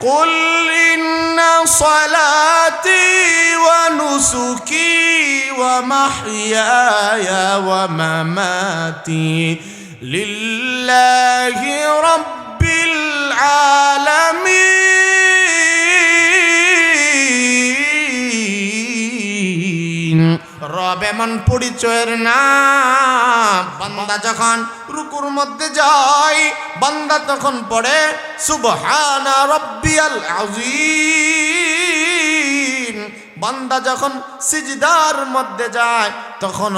কুল ইন্না সালাতি ওয়া নুসুকি ওয়া মাহইয়ায়া ওয়া মামাতি লিল্লাহি রাব্বিল আলামিন। রব এমন পরিচয়ের নাম, বান্দা যখন রুকুর মধ্যে যায় বান্দা তখন পড়ে সুবহানা রাব্বিয়াল আযীম। বান্দা যখন সিজদার মধ্যে যায় তখন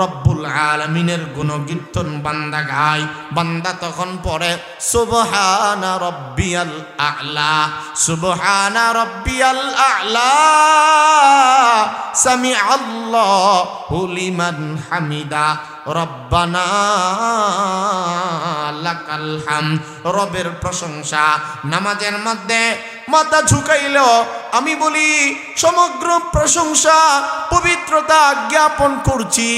রব্বুল আলামিনের গুণকীর্তন বান্দা গায়। বান্দা তখন পড়ে সুবহানা রাব্বিয়াল আ'লা, সুবহানা রাব্বিয়াল আ'লা, সামিআল্লাহু লিমান হামিদা, রব্বানা লাকাল হামদ। রবের প্রশংসা। নামাজের মধ্যে মাথা ঝুঁকাইল আমি বলি সমগ্র প্রশংসা পবিত্রতা জ্ঞাপন করছি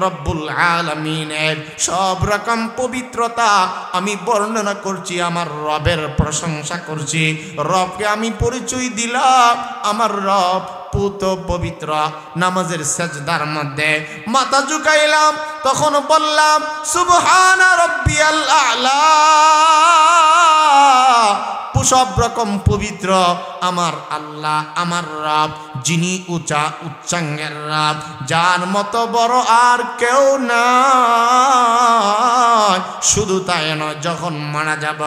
রব্বুল আলামিনের। সব রকম পবিত্রতা আমি বর্ণনা করছি, আমার রবের প্রশংসা করছি। রবকে আমি পরিচয় দিলাম আমার রব পুত পবিত্র। নামাজের সেজদার মধ্যে মাথা ঝুঁকাইলাম তখন বললাম সুবহানা রাব্বিয়াল আ'লা, সব রকম পবিত্র আমার আল্লাহ আমার রব, যিনি উঁচা উচ্চাঙ্গের রব, যার মতো বড় আর কেউ নাই। শুধু তাই নয়, যখন মারা যাব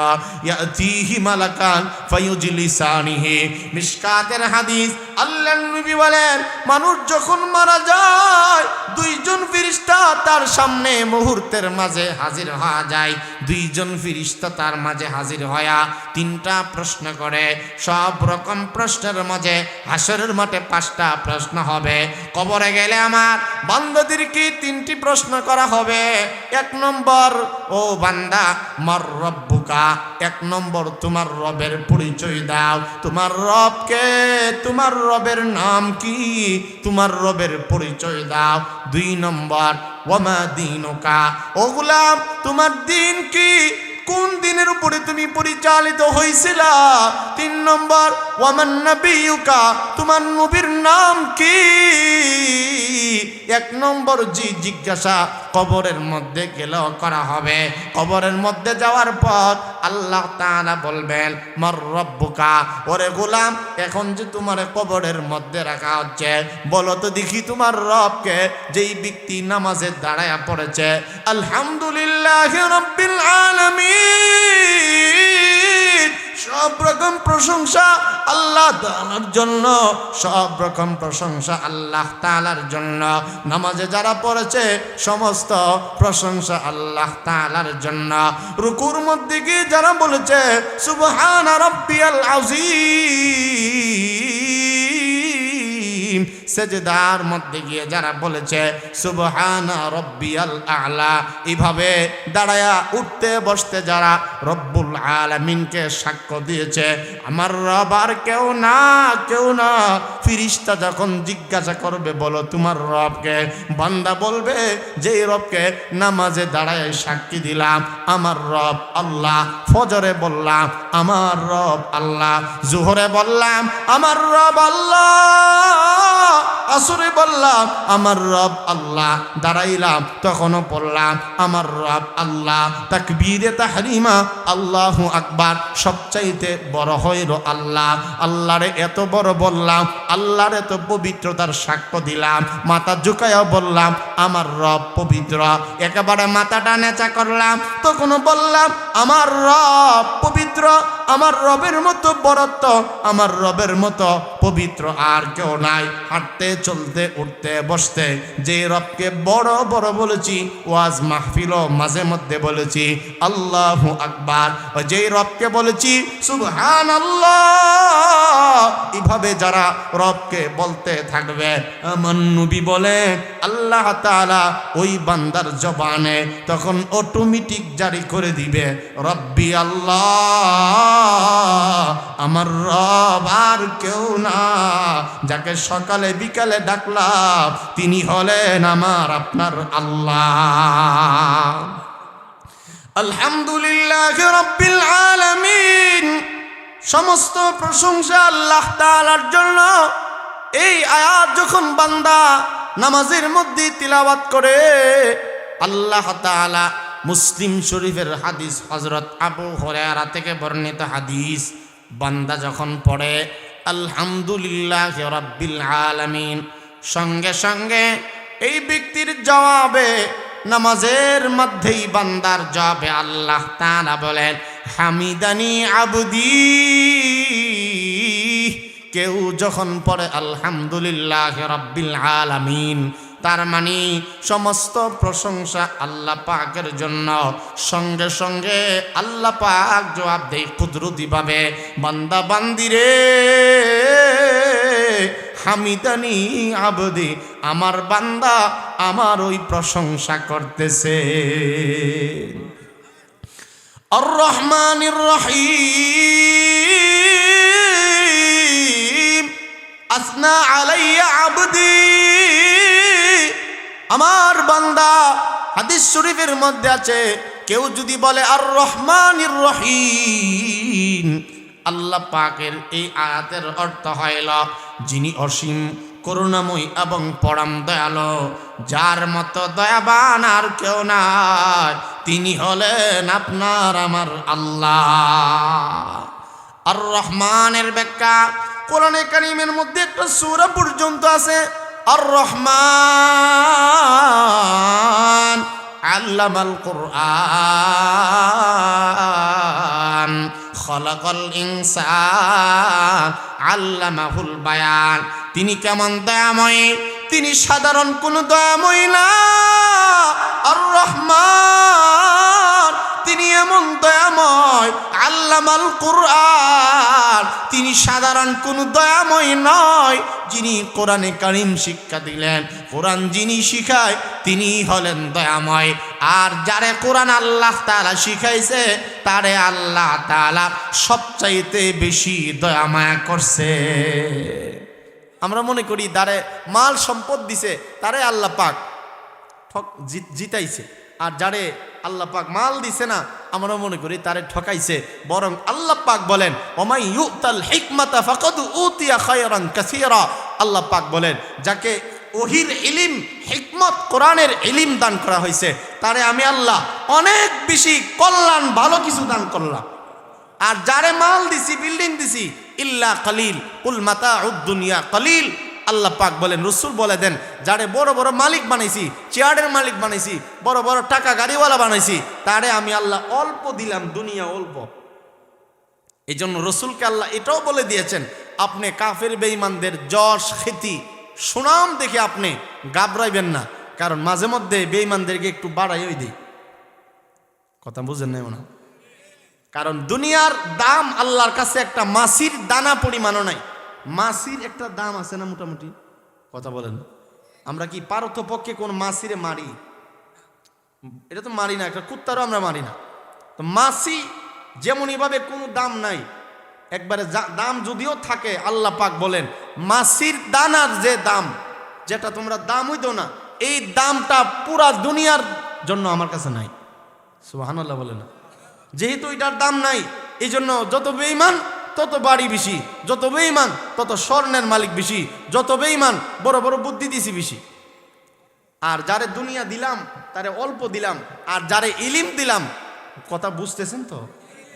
ইয়াতিহি মালাকান ফায়ুজলিসানিহি। মিশকাতের হাদিস, আল্লাহর নবী বলেন মানুষ যখন মারা যায় দুইজন ফেরেশতা তার সামনে মুহূর্তের মাঝে হাজির হওয়া যায়। দুইজন ফেরেশতা তার মাঝে হাজির হয়া তিনটা প্রশ্ন করে। সব রকম প্রশ্নের মাঝে হাসরের মাঠে 5টা প্রশ্ন হবে। কবরে গেলে আমার বান্দাদেরকে 3টি প্রশ্ন করা হবে। 1 নম্বর, ও বান্দা মার রব্বুকা, 1 নম্বর তোমার রবের পরিচয় দাও। তোমার রবকে, তোমার রবের নাম কি, তোমার রবের পরিচয় দাও। 2 নম্বর, ওয়ামা দীনুকা, ও গোলাম তোমার দিন কি, কোন দিনের উপরে তুমি পরিচালিত হয়েছিলা। 3 নম্বর, ওয়ামান নবিয়ুকা, তোমার নবীর নাম কি। 1 নম্বর জিজ্ঞাসা কবরের মধ্যে গেলেও করা হবে। কবরের মধ্যে যাওয়ার পর আল্লাহ তাআলা বলবেন মার রব্বুকা, ওরে গোলাম এখন যে তোমার কবরের মধ্যে রাখা হচ্ছে বলো তো দেখি তোমার রবকে। যেই ব্যক্তি নামাজে দাঁড়ায়া পড়েছে আলহামদুলিল্লাহি রাব্বিল আলামিন, সব রকম প্রশংসা আল্লাহ তাআলার জন্য, সব রকম প্রশংসা আল্লাহ তাআলার জন্য। নামাজে যারা পড়েছে সমস্ত প্রশংসা আল্লাহ তাআলার জন্য। রুকুর মধ্যে গিয়ে যারা বলেছে সুবহানা রাব্বিয়াল আযীম, সেজদার মধ্যে গিয়ে যারা বলেছে সুবহানা রাব্বিয়াল আ'লা, এইভাবে দাঁড়ায়া উঠতে বসতে যারা রব্বুল আলামিনকে সাক্ষ্য দিয়েছে আমার রব আর কেউ না, কেউ না। ফেরেশতা যখন জিজ্ঞাসা করবে বলো তোমার রবকে, বান্দা বলবে যেই রবকে নামাজে দাঁড়ায় সাক্ষী দিলাম আমার রব আল্লাহ, ফজরে বললাম আমার রব আল্লাহ, জোহরে বললাম আমার রব আল্লাহ, আসরে বললাম আমার রব আল্লাহ, দাঁড়াইলাম তখনও বললাম আমার রব আল্লাহ। তাকবীরে তাহরিমা আল্লাহু আকবার, সবচাইতে বড় হইল আল্লাহ। আল্লাহরে এত বড় বললাম, আল্লাহর এত পবিত্রতার সাক্ষ্য দিলাম। মাথা ঝুঁকাইয়া বললাম আমার রব পবিত্র। একেবারে মাথাটা নেচা করলাম তখনও বললাম আমার রব পবিত্র। আমার রবের মতো বড়ত্ব, আমার রবের মতো পবিত্র আর কেউ নাই। হাঁটতে চলতে উঠতে বসতে যে রবকে বড় বড় বলেছি, ওয়াজ মাহফিল মাঝে মধ্যে বলেছি আল্লাহু আকবার, যে রবকে বলেছি সুবহানাল্লাহ। এইভাবে যারা রবকে বলতে থাকবে আমার নবী বলে আল্লাহ তাআলা ওই বান্দার জবানে তখন অটোমেটিক জারি করে দিবে রব্বি আল্লাহ, আমার রব আর কেউ না। যাকে সকালে বিকালে ডাকলাম তিনি হলেন আমার আপনার আল্লাহ। আলহামদুলিল্লাহি রাব্বিল আলামিন, সমস্ত প্রশংসা আল্লাহ তাআলার জন্য। এই আয়াত যখন বান্দা নামাজের মধ্যে তিলাওয়াত করে, আল্লাহ তাআলা মুসলিম শরীফের হাদিস, হযরত আবু হুরায়রা থেকে বর্ণিত হাদিস, বান্দা যখন পড়ে আলহামদুলিল্লাহি রাব্বিল আলামিন, সঙ্গে সঙ্গে এই ব্যক্তির জবাবে, নামাজের মধ্যেই বান্দার জবাবে আল্লাহ তাআলা বলেন হামিদানি আবদি। কেউ যখন পড়ে আলহামদুলিল্লাহি রাব্বিল আলামিন, তার মানে সমস্ত প্রশংসা আল্লাহ পাকের জন্য। সঙ্গে সঙ্গে আল্লাহ পাক জবাব দেয় কুদরতিভাবে, বান্দা বান্দিরে হামিদানি আবদি, আমার বান্দা আমার ওই প্রশংসা করতেছে। আর রহমানির রহিম আসনা আলাইয়া আবদি, আমার বান্দা, হাদিস শরীফের মধ্যে আছে, কেউ যদি বলে আর রহমানির রহিম, আল্লাহ পাকের এই আয়াতের অর্থ হইল যিনি অসীম করুণাময় এবং পরম দয়ালু, যার মতো দয়াবান আর কেউ নাই, তিনি হলেন আপনার আমার আল্লাহ। আর রহমানের ব্যাখ্যা কোরআনে কারীমের মধ্যে একটা সূরা পর্যন্ত আছে। আর রহমান আল্লামাল কুরআন খলাকাল ইনসান আল্লামাহুল বায়ান। তিনি কেমন দয়াময়, তিনি সাধারণ কোনো দয়াময় না। আর রহমান তিনি এমন দয়াময়, আল্লামাল কুরআন তিনি সাধারণ কোনো দয়াময় নয়, যিনি কোরআনে কারীম শিক্ষা দিলেন, কোরআন যিনি শিখায় তিনি হলেন দয়াময়। আর যারে কোরআন আল্লাহ তাআলা শিখাইছে তারে আল্লাহ তাআলা সবচাইতে বেশি দয়া মায়া করছে। আমরা মনে করি যারে মাল সম্পদ দিছে তারে আল্লাহ পাক জিতাইছে, আর যারে আল্লাহ পাক মাল দিছে না আমরা মনে করি তারে ঠকাইছে। বরং আল্লাহ পাক বলেন ওমাই ইউতাল হিকমাতা ফাকাদ উতিয়া খায়রান কাসীরা। আল্লাহ পাক বলেন যাকে ওহির ইলম, হিকমত, কোরআনের ইলম দান করা হয়েছে তারে আমি আল্লাহ অনেক বেশি কল্যাণ, ভালো কিছু দান করলাম। আর যারে মাল দিছি, বিল্ডিং দিছি, ইল্লা কালিল কুল মাতাউদ দুনিয়া কালিল। আল্লাহ পাক বলেন, রসুল বলে দেন, যারে বড় বড় মালিক বানাইছি, চেয়ারের মালিক বানাইছি, বড় বড় টাকা গাড়িওয়ালা বানাইছি, তারে আমি আল্লাহ অল্প দিলাম, দুনিয়া অল্প। এই জন্য রসুলকে আল্লাহ এটাও বলে দিয়েছেন, আপনি কাফের বেঈমানদের যশ খ্যাতি সুনাম দেখে আপনি ঘাবড়াইবেন না, কারণ মাঝে মধ্যে বেঈমানদেরকে একটু বাড়াইই দিই। কথা বুঝেন না মনে? কারণ দুনিয়ার দাম আল্লাহর কাছে একটা মাছির দানা পরিমাণও নাই। মাছির একটা দাম আছে না মোটামুটি? কথা বলেন, আমরা কি পারতপক্ষে কোন মাছিরে মারি? এটা তো মারি না, একটা কুত্তারও আমরা মারি না। তো মাছি যেমনইভাবে কোনো দাম নাই, একবারে দাম যদিও থাকে, আল্লাহ পাক বলেন মাছির দানার যে দাম, যেটা তোমরা দাম হইতো না, এই দামটা পুরা দুনিয়ার জন্য আমার কাছে নাই। সুবহানাল্লাহ বলে না? যেহেতু এটার দাম নাই, এই জন্য যত বেঈমান তত বাড়ি বেশি, যত বেঈমান তত স্বর্ণের মালিক বেশি, যত বেঈমান বড় বড় বুদ্ধি দিছি বেশি। আর যারে দুনিয়া দিলাম তারে অল্প দিলাম, আর যারে ইলিম দিলাম, কথা বুঝতেছেন তো,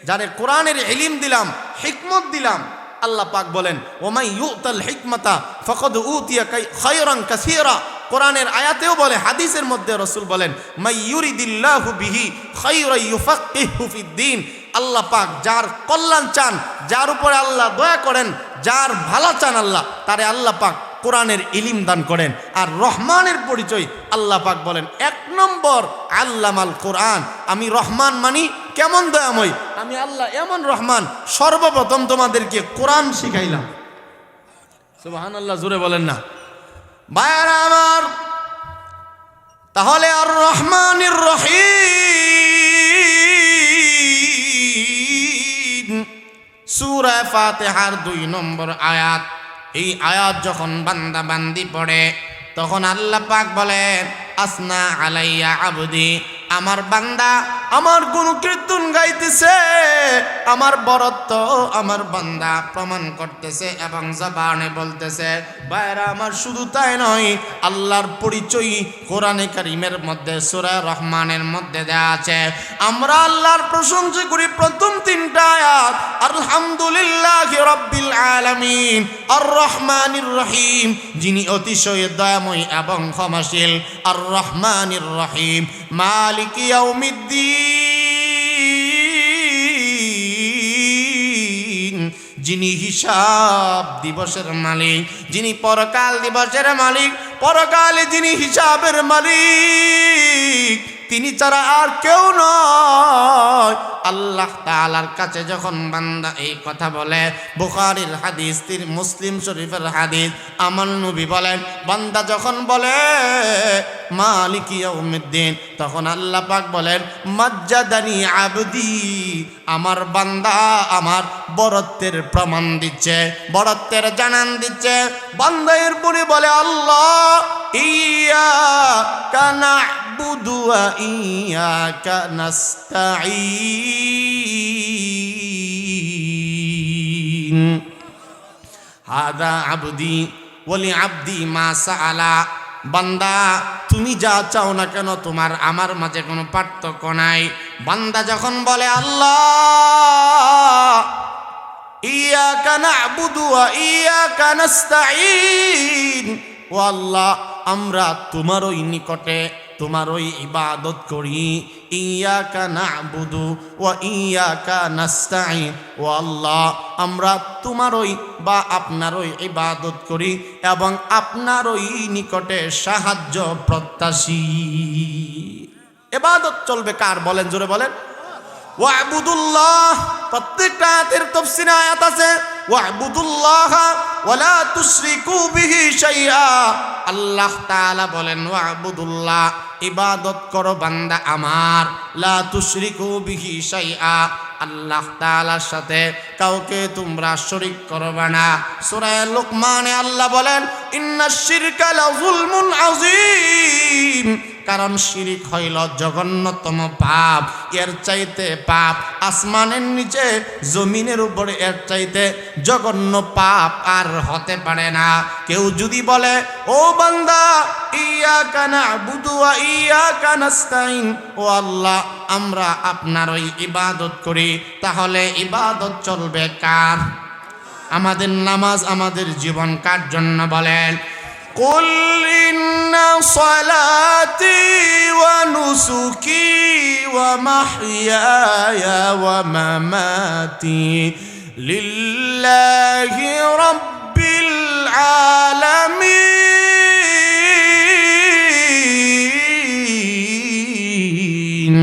যারে কোরআনের ইলিম দিলাম, হিকমত দিলাম, আল্লাহ পাক বলেন ওমাই ইউতাল হিকমাতা ফাকাদ উতিয়া খায়রান কাসীরা। কোরআনের আয়াতেও বলে, হাদিসের মধ্যে রাসূল বলেন মাই ইউরিদিল্লাহু বিহি খায়রান ইউফাক্কিহু ফিদ্দীন। আল্লাহ পাক যার কল্যাণ চান, যার উপরে আল্লাহ দয়া করেন, যার ভালো চান আল্লাহ, তারে আল্লাহ পাক কোরআনের ইলিম দান করেন। আর রহমানের পরিচয় আল্লাহ পাক বলেন 1 নম্বর আল্লামাল কোরআন। আমি রহমান মানি কেমন দয়াময়, আমি আল্লাহ এমন রহমান, সর্বপ্রথম তোমাদেরকে কোরআন শিখাইলাম। সুবহানাল্লাহ, জোরে বলেন না ভাইরা আমার? তাহলে আর রহমানির রহিম সূরা ফাতিহার 2 নম্বর আয়াত। এই আয়াত যখন বান্দা বান্দি পড়ে তখন আল্লাহ পাক বলেন আসনা আলাইয়া আবদি, আমার বান্দা আমার গুণকীর্তন গাইতেছে, আমার বরত্ব আমার বান্দা প্রমাণ করতেছে এবং জবানে বলতেছে। ভাইরা আমার, শুধু তাই নয়, আল্লাহর পরিচয় কোরআনে কারীমের মধ্যে সূরা রহমানের মধ্যে দেয়া আছে। আমরা আল্লাহর প্রশংসা করি প্রথম তিনটা আয়াত, আলহামদুলিল্লাহি রাব্বিল আলামিন, আর রহমানির রহিম, যিনি অতিশয় দয়াময় এবং ক্ষমাশীল, আর রহমানির রহিম, মালিক ইয়াউমিদ্দিন, যিনি হিসাব দিবসের মালিক, যিনি পরকাল দিবসের মালিক, পরকালে যিনি হিসাবের মালিক, তিনি ছাড়া আর কেউ নয়। আল্লাহ তাআলার কাছে যখন বান্দা এই কথা বলে, বুখারীর হাদিস, মুসলিম শরীফের হাদিস, আমার নবী বলেন, বান্দা যখন বলে মালিক ইয়াউমিদ্দিন, তখন আল্লাহ পাক বলেন, মাজ্জাদানি আবদি, আমার বান্দা আমার বরত্বের প্রমাণ দিচ্ছে, বরত্বের জানান দিচ্ছে। বান্দা এরপরে বলে, আল্লাহ ইয়াকা না'বুদু ওয়া ইয়াকা নাস্তাঈন, হাদা আবদি ওয়ালি আবদি মা সাআলা। বান্দা তুমি যা চাও না কেন, তোমার আমার মাঝে কোনো পার্থক্য নাই। বান্দা যখন বলে আল্লাহ ইয়াকা না'বুদু ওয়া ইয়াকা নাস্তাঈন, ও আল্লাহ আমরা তোমারই নিকটে তোমারই ইবাদত করি, ইয়াকা না'বুদু ওয়া ইয়াকা নাস্তাঈন, ও আল্লাহ আমরা তোমারই বা আপনারই ইবাদত করি এবং আপনারই নিকটে সাহায্য প্রত্যাশী। ইবাদত চলবে কার বলেন, জোরে বলেন। ওয়া'বুদুল্লাহ, প্রত্যেকটা আয়াতের তাফসীরে আয়াত আছে, ওয়া'বুদুল্লাহ ওয়া লা তুশরিকু বিহি শাইআ। আল্লাহ তাআলা বলেন ওয়া'বুদুল্লাহ, ইবাদত করো বান্দা আমার, লা তুশরিকু বিহি শাইআ, আল্লাহ তাআলার সাথে কাউকে তোমরা শরীক করবে না। সূরা লুকমানে আল্লাহ বলেন, ইন্নাশ শিরকা লাযুলমুন আযীম, কারণ শিরিক হইল জঘন্যতম পাপ। এর চাইতে পাপ আসমানের নিচে জমিনের উপরে এর চাইতে জঘন্য পাপ আর হতে পারে না। কেউ যদি বলে ও বান্দা ইয়াকা না'বুদু ওয়া ইয়াকা নাস্তাঈন, ও আল্লাহ আমরা আপনারই ইবাদত করি, তাহলে ইবাদত চলবে কার? আমাদের নামাজ, আমাদের জীবন কার জন্য বলেন? قل إن صلاتي ونسكي ومحياي ومماتي لله رب العالمين।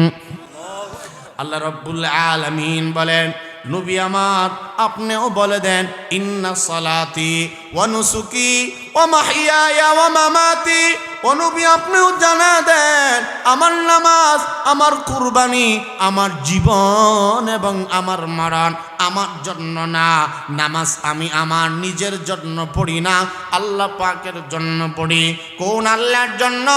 আল্লাহ রাব্বুল আলামিন বলেন, নবী আমার আপনিও বলে দেন, ইন্না সালাতি ওয়া নুসুকি ওয়া মাহইয়ায়া ওয়া মামাতি, ও নবী আপনিও জানা দেন, আমার নামাজ, আমার কুরবানি, আমার জীবন এবং আমার মরণ আমার জন্য না। নামাজ আমি আমার নিজের জন্য পড়ি না, আল্লাহ পাকের জন্য পড়ি। কোন আল্লাহর জন্য?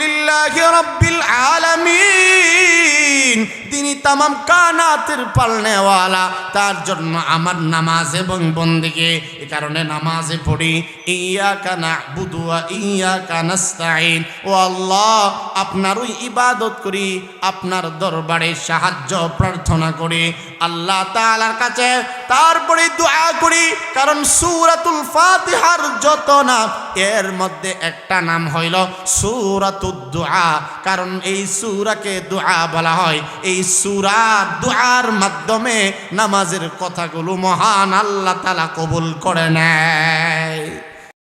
লিল্লাহি রাব্বিল আলামিন, তিনি তামাম কানাতের পালনেওয়ালা, তার জন্য আমার নামাজ এবং বন্দেগী। এ কারণে নামাজে পড়ি ইয়াকা না'বুদু ওয়া ইয়াকা নাস্তাঈন, ও আল্লাহ আপনারই ইবাদত করি, আপনার দরবারে সাহায্য প্রার্থনা করি আল্লাহ তাআলার কাছে। তারপরে দোয়া করি, কারণ সূরাতুল ফাতিহার যত নাম, এর মধ্যে একটা নাম হইল সূরাতুদ দুআ, কারণ এই সূরাকে দোয়া বলা হয়। এই সূরা দোয়ার মাধ্যমে নামাজের কথাগুলো মহান আল্লাহ তাআলা কবুল করে নেয়।